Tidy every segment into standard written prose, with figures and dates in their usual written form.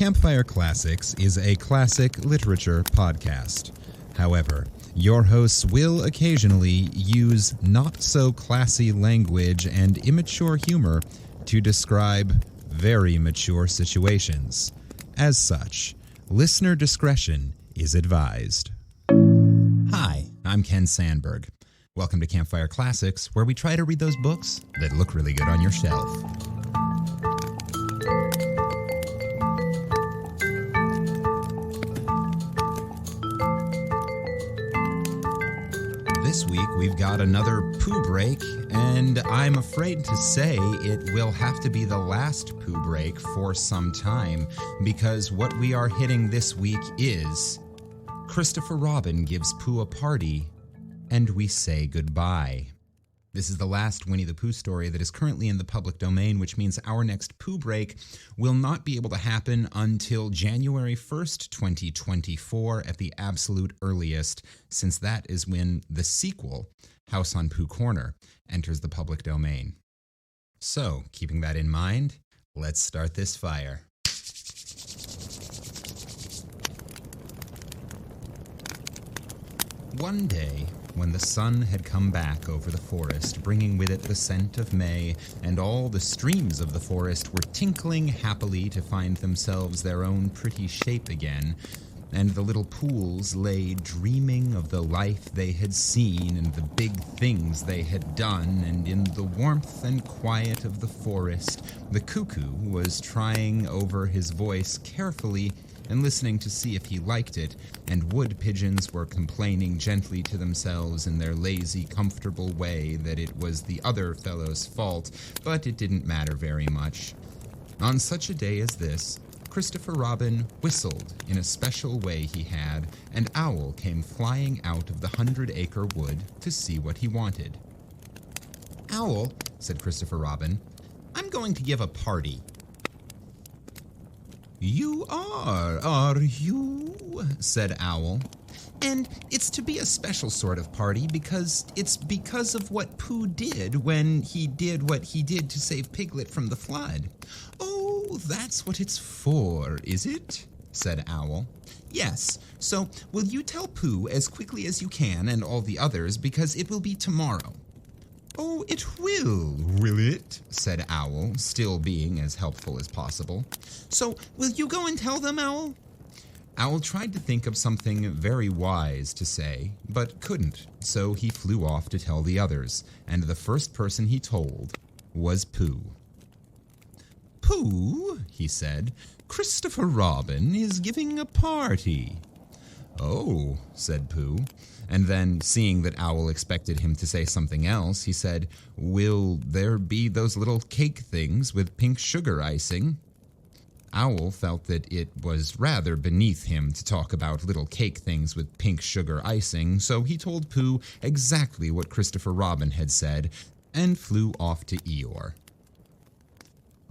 Campfire Classics is a classic literature podcast. However, your hosts will occasionally use not-so-classy language and immature humor to describe very mature situations. As such, listener discretion is advised. Hi, I'm Ken Sandberg. Welcome to Campfire Classics, where we try to read those books that look really good on your shelf. This week we've got another Pooh break, and I'm afraid to say it will have to be the last Pooh break for some time, because what we are hitting this week is Christopher Robin gives Pooh a party, and we say goodbye. This is the last Winnie-the-Pooh story that is currently in the public domain, which means our next Pooh break will not be able to happen until January 1st, 2024 at the absolute earliest, since that is when the sequel, House on Pooh Corner, enters the public domain. So, keeping that in mind, let's start this fire. One day, when the sun had come back over the forest, bringing with it the scent of May, and all the streams of the forest were tinkling happily to find themselves their own pretty shape again, and the little pools lay dreaming of the life they had seen and the big things they had done, and in the warmth and quiet of the forest, the cuckoo was trying over his voice carefully and listening to see if he liked it, and wood pigeons were complaining gently to themselves in their lazy, comfortable way that it was the other fellow's fault, but it didn't matter very much. On such a day as this, Christopher Robin whistled in a special way he had, and Owl came flying out of the 100-acre wood to see what he wanted. "Owl," said Christopher Robin, "I'm going to give a party." "You are you?" said Owl. "And it's to be a special sort of party because it's because of what Pooh did when he did what he did to save Piglet from the flood." "Oh, that's what it's for, is it?" said Owl. "Yes, so will you tell Pooh as quickly as you can and all the others, because it will be tomorrow." "Oh, it will it?" said Owl, still being as helpful as possible. "So, will you go and tell them, Owl?" Owl tried to think of something very wise to say, but couldn't, so he flew off to tell the others, and the first person he told was Pooh. "Pooh," he said, "Christopher Robin is giving a party." "Oh," said Pooh. And then, seeing that Owl expected him to say something else, he said, "Will there be those little cake things with pink sugar icing?" Owl felt that it was rather beneath him to talk about little cake things with pink sugar icing, so he told Pooh exactly what Christopher Robin had said, and flew off to Eeyore.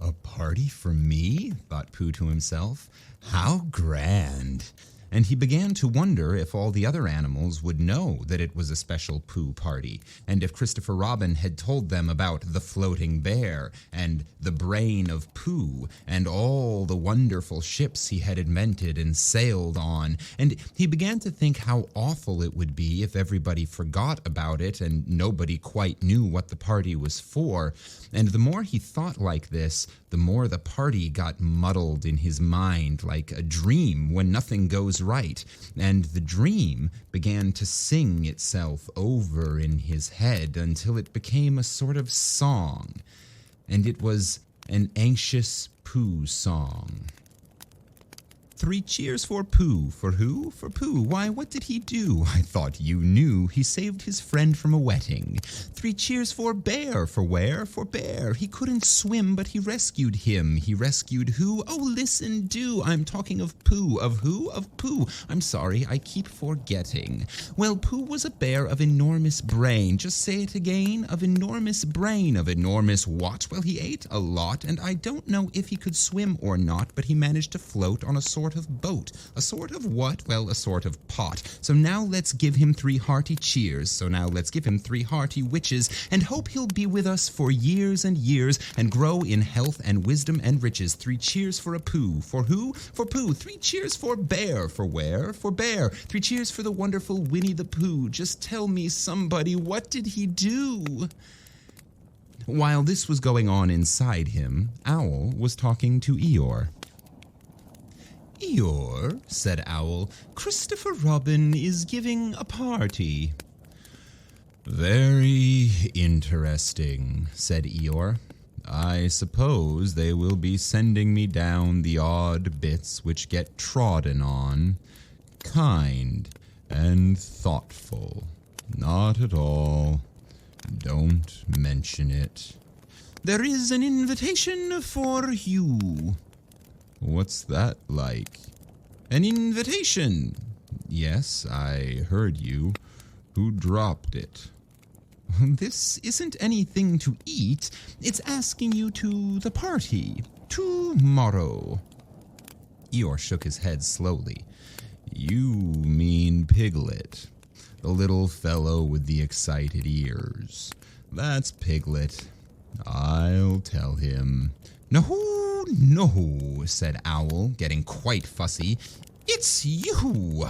"A party for me?" thought Pooh to himself. "How grand!" And he began to wonder if all the other animals would know that it was a special Pooh party, and if Christopher Robin had told them about the floating bear, and the brain of Pooh, and all the wonderful ships he had invented and sailed on, and he began to think how awful it would be if everybody forgot about it and nobody quite knew what the party was for, and the more he thought like this, the more the party got muddled in his mind like a dream when nothing goes right, and the dream began to sing itself over in his head until it became a sort of song, and it was an anxious Pooh song. "3 cheers for Pooh. For who? For Pooh. Why, what did he do? I thought you knew. He saved his friend from a wetting. 3 cheers for Bear. For where? For Bear. He couldn't swim, but he rescued him. He rescued who? Oh, listen, do. I'm talking of Pooh. Of who? Of Pooh. I'm sorry, I keep forgetting. Well, Pooh was a bear of enormous brain. Just say it again. Of enormous brain. Of enormous what? Well, he ate a lot, and I don't know if he could swim or not, but he managed to float on a sort sort of boat. A sort of what? Well, a sort of pot. So now let's give him 3 hearty cheers. So now let's give him 3 hearty witches, and hope he'll be with us for years and years, and grow in health and wisdom and riches. 3 cheers for a Pooh. For who? For Pooh. 3 cheers for Bear. For where? For Bear. 3 cheers for the wonderful Winnie-the-Pooh. Just tell me, somebody, what did he do? While this was going on inside him, Owl was talking to Eeyore. Eeyore, said Owl, Christopher Robin is giving a party. Very interesting, said Eeyore. I suppose they will be sending me down the odd bits which get trodden on. Kind and thoughtful. Not at all. Don't mention it. There is an invitation for you. What's that like? An invitation? Yes, I heard you. Who dropped it? This isn't anything to eat. It's asking you to the party. Tomorrow. Eeyore shook his head slowly. You mean Piglet. The little fellow with the excited ears. That's Piglet. I'll tell him. No, no, said Owl, getting quite fussy. It's you.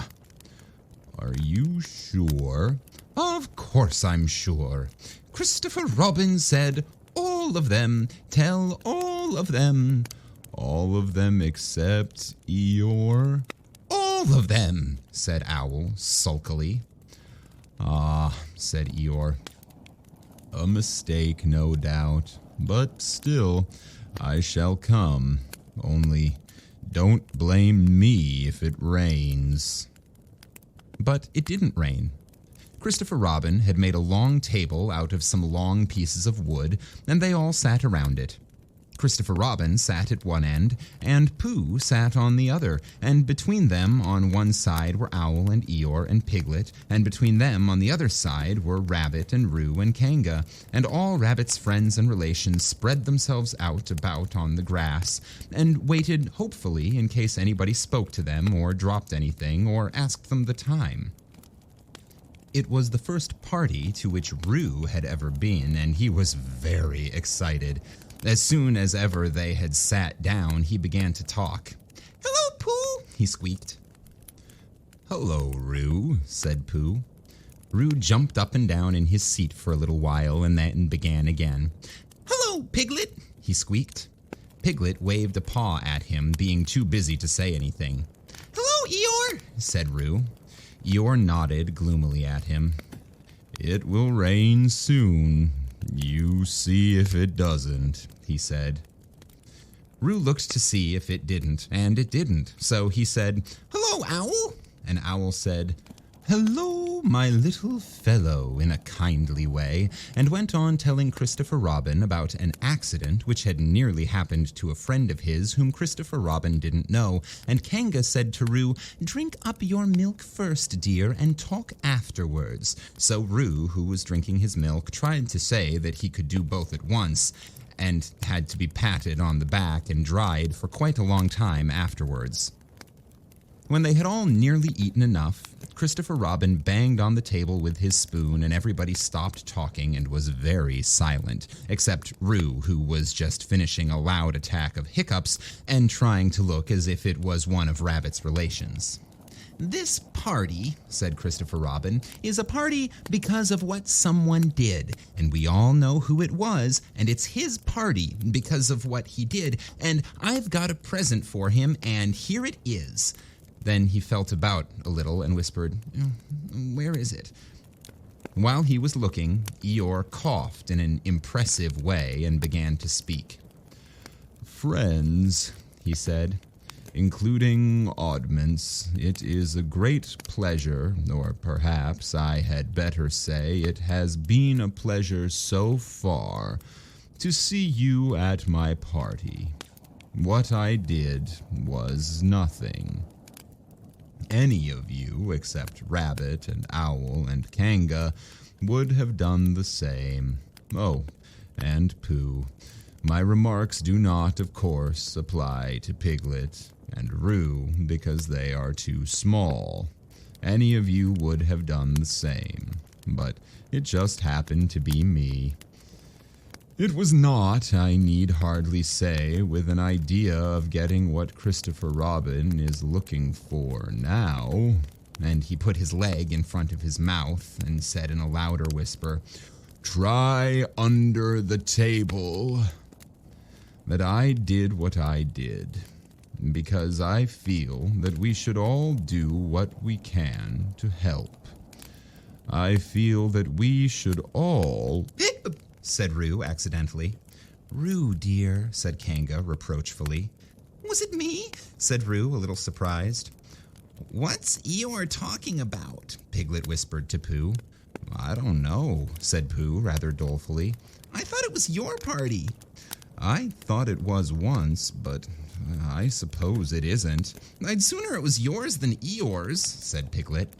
Are you sure? Of course I'm sure. Christopher Robin said, all of them, tell all of them. All of them except Eeyore? All of them, said Owl, sulkily. Ah, said Eeyore. A mistake, no doubt, but still, I shall come. Only, don't blame me if it rains. But it didn't rain. Christopher Robin had made a long table out of some long pieces of wood, and they all sat around it. Christopher Robin sat at one end, and Pooh sat on the other, and between them on one side were Owl and Eeyore and Piglet, and between them on the other side were Rabbit and Roo and Kanga, and all Rabbit's friends and relations spread themselves out about on the grass, and waited hopefully in case anybody spoke to them or dropped anything or asked them the time. It was the first party to which Roo had ever been, and he was very excited. As soon as ever they had sat down, he began to talk. Hello, Pooh, he squeaked. Hello, Roo, said Pooh. Roo jumped up and down in his seat for a little while and then began again. Hello, Piglet, he squeaked. Piglet waved a paw at him, being too busy to say anything. Hello, Eeyore, said Roo. Eeyore nodded gloomily at him. It will rain soon. You see if it doesn't, he said. Roo looked to see if it didn't, and it didn't. So he said, Hello, Owl. And Owl said, Hello, my little fellow, in a kindly way, and went on telling Christopher Robin about an accident which had nearly happened to a friend of his whom Christopher Robin didn't know, and Kanga said to Roo, Drink up your milk first, dear, and talk afterwards. So Roo, who was drinking his milk, tried to say that he could do both at once, and had to be patted on the back and dried for quite a long time afterwards. When they had all nearly eaten enough, Christopher Robin banged on the table with his spoon, and everybody stopped talking and was very silent, except Roo, who was just finishing a loud attack of hiccups and trying to look as if it was one of Rabbit's relations. This party, said Christopher Robin, is a party because of what someone did, and we all know who it was, and it's his party because of what he did, and I've got a present for him, and here it is. Then he felt about a little and whispered, Where is it? While he was looking, Eeyore coughed in an impressive way and began to speak. Friends, he said, including oddments, it is a great pleasure, or perhaps I had better say it has been a pleasure so far, to see you at my party. What I did was nothing. Any of you, except Rabbit and Owl and Kanga, would have done the same. Oh, and Pooh. My remarks do not, of course, apply to Piglet, and Roo because they are too small. Any of you would have done the same, but it just happened to be me. It was not, I need hardly say, with an idea of getting what Christopher Robin is looking for now. And he put his leg in front of his mouth and said in a louder whisper, "Try under the table," that I did what I did, because I feel that we should all do what we can to help. I feel that we should all... said Roo accidentally. "Roo, dear," said Kanga reproachfully. "Was it me?" said Roo, a little surprised. "What's Eeyore talking about?" Piglet whispered to Pooh. "I don't know," said Pooh rather dolefully. "I thought it was your party." "I thought it was once, but I suppose it isn't." "I'd sooner it was yours than Eeyore's," said Piglet.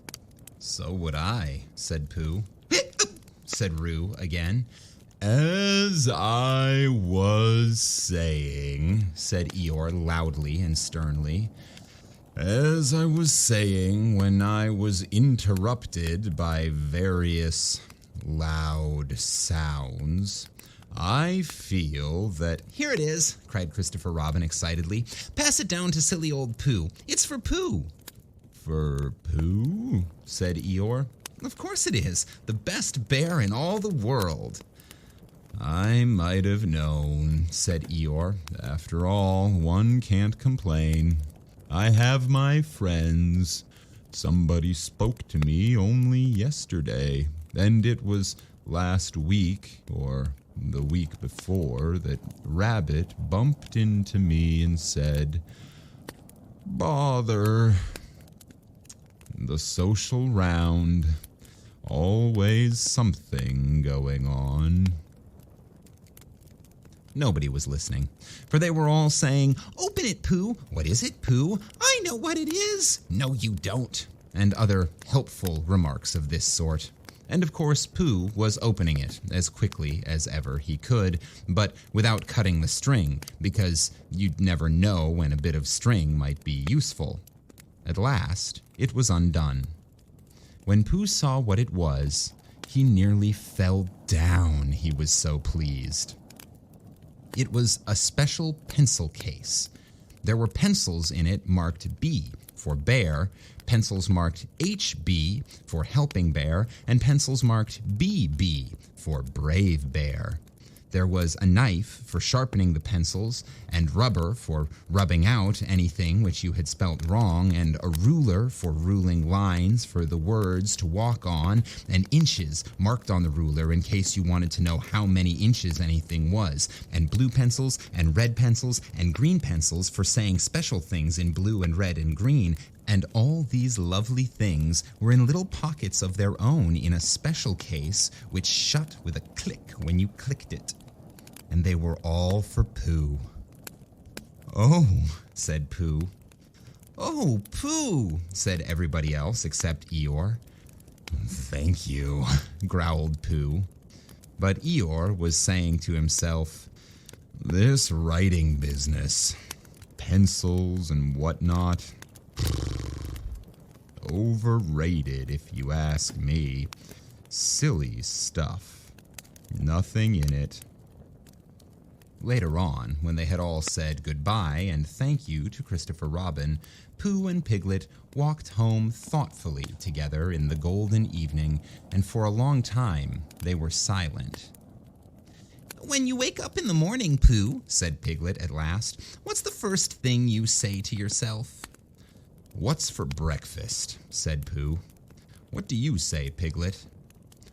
"So would I," said Pooh. said Roo again. "As I was saying," said Eeyore loudly and sternly, "as I was saying when I was interrupted by various loud sounds, I feel that—" "Here it is," cried Christopher Robin excitedly. "Pass it down to silly old Pooh. It's for Pooh." "For Pooh?" said Eeyore. "Of course it is. The best bear in all the world." "I might have known," said Eeyore. "After all, one can't complain. I have my friends. Somebody spoke to me only yesterday, and it was last week, or the week before, that Rabbit bumped into me and said, 'Bother. The social round. Always something going on.'" Nobody was listening, for they were all saying, "Open it, Pooh." "What is it, Pooh?" "I know what it is." "No, you don't." And other helpful remarks of this sort. And of course, Pooh was opening it as quickly as ever he could, but without cutting the string, because you'd never know when a bit of string might be useful. At last, it was undone. When Pooh saw what it was, he nearly fell down, he was so pleased. It was a special pencil case. There were pencils in it marked B for bear, pencils marked HB for helping bear, and pencils marked BB for brave bear. There was a knife for sharpening the pencils, and rubber for rubbing out anything which you had spelt wrong, and a ruler for ruling lines for the words to walk on, and inches marked on the ruler in case you wanted to know how many inches anything was, and blue pencils and red pencils and green pencils for saying special things in blue and red and green. And all these lovely things were in little pockets of their own in a special case which shut with a click when you clicked it. And they were all for Pooh. "Oh," said Pooh. "Oh, Pooh," said everybody else except Eeyore. "Thank you," growled Pooh. But Eeyore was saying to himself, "This writing business, pencils and whatnot, overrated if you ask me. Silly stuff. Nothing in it." Later on, when they had all said goodbye and thank you to Christopher Robin, Pooh and Piglet walked home thoughtfully together in the golden evening, and for a long time they were silent. "When you wake up in the morning, Pooh," said Piglet at last, "what's the first thing you say to yourself?" "What's for breakfast?" said Pooh. "What do you say, Piglet?"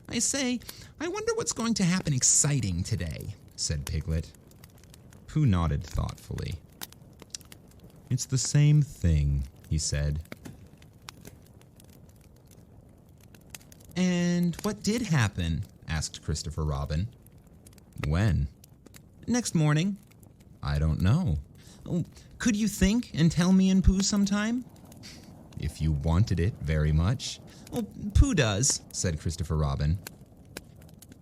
"I say, I wonder what's going to happen exciting today," said Piglet. Pooh nodded thoughtfully. "It's the same thing," he said. "And what did happen?" asked Christopher Robin. "When?" "Next morning." "I don't know." "Oh, could you think and tell me and Pooh sometime?" "If you wanted it very much." "Oh, Pooh does," said Christopher Robin.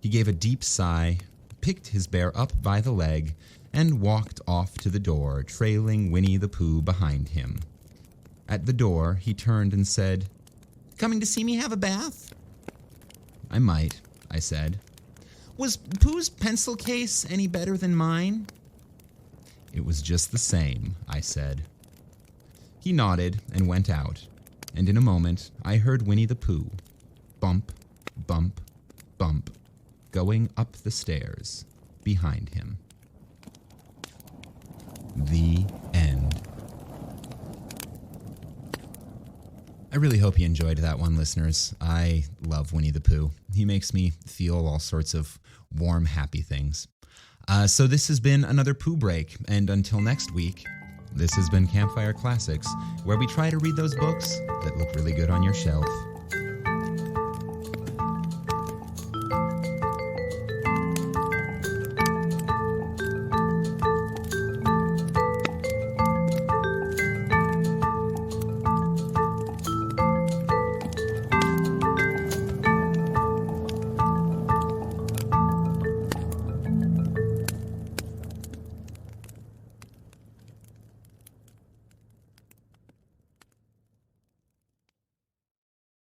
He gave a deep sigh, picked his bear up by the leg, and walked off to the door, trailing Winnie-the-Pooh behind him. At the door, he turned and said, "Coming to see me have a bath?" "I might," I said. "Was Pooh's pencil case any better than mine?" "It was just the same," I said. He nodded and went out, and in a moment I heard Winnie-the-Pooh bump, bump, bump, going up the stairs behind him. The end. I really hope you enjoyed that one, listeners. I love Winnie-the-Pooh. He makes me feel all sorts of warm, happy things. So this has been another Pooh Break, and until next week, this has been Campfire Classics, where we try to read those books that look really good on your shelf.